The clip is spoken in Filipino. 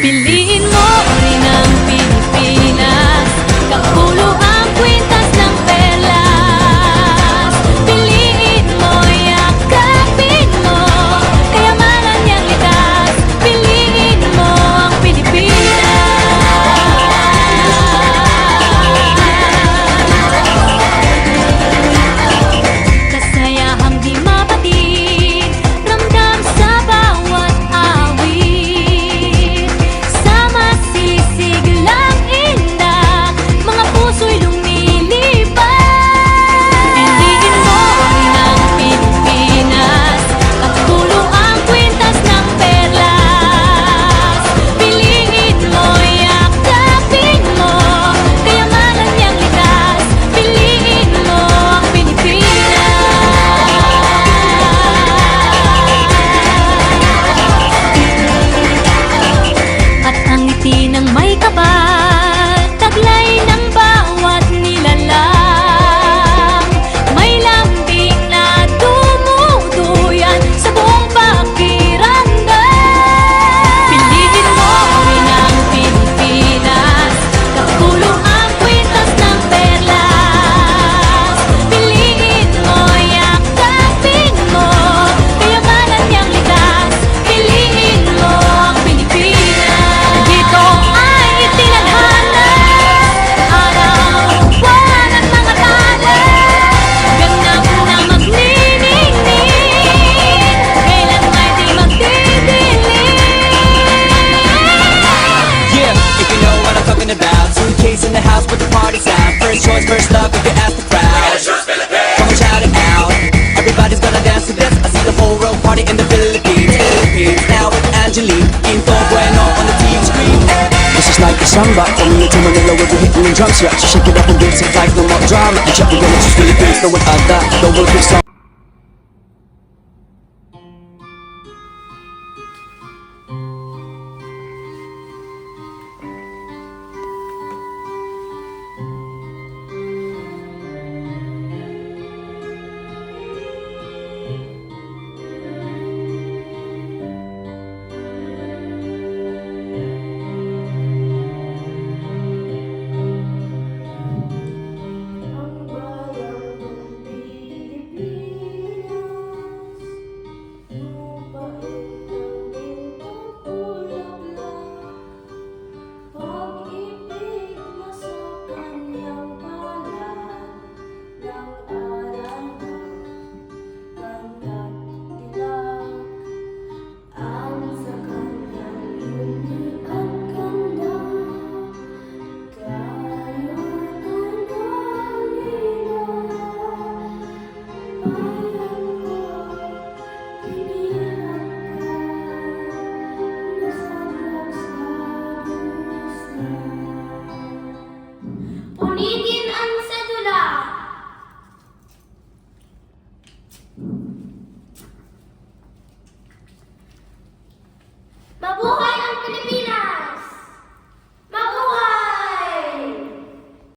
Piliin mo rin ang Pilipinas, kapuluang kwintas ng perlas. Piliin mo, yakapin mo, kayamanan niyang likas. Piliin mo ang Pilipinas. Kasayahang di mapatid, ramdam sa bawat awit. Sama sisigilang indah, mga puso'y lumilipad. Piliin mo rin ang Pilipinas, kapuluang kwintas ng perlas. Piliin mo, yakapin mo, kayamanan niyang likas. Piliin mo ang Pilipinas. At ang ngiti ng may kapal, taglay ng bawat nilalang. May lambing na tumutuyan sa buong pakiramdam. Piliin mo rin ang Pilipinas, kapuluang kwintas ng perlas. Piliin mo, yakapin mo, kayamanan niyang likas. Piliin mo ang Pilipinas. Dito ay itinadhana, araw, buwan at mga tala. Ganap na magniningning, kailan may di magdidilim. Yeah, if you know what I'm talking about. Suitcase in the house with the party's out. First choice, first love, if you ask the crowd. Come on, shout it out. Everybody's gonna dance to this. I see the whole world party in the Philippines. Now with Angelique, Quinto Bueno on the TV screen. This is like a samba, coming into Manila with the hitting and drums. Yeah, so shake it up and dance it like no more drama. And check the Philippines, no one other, the world is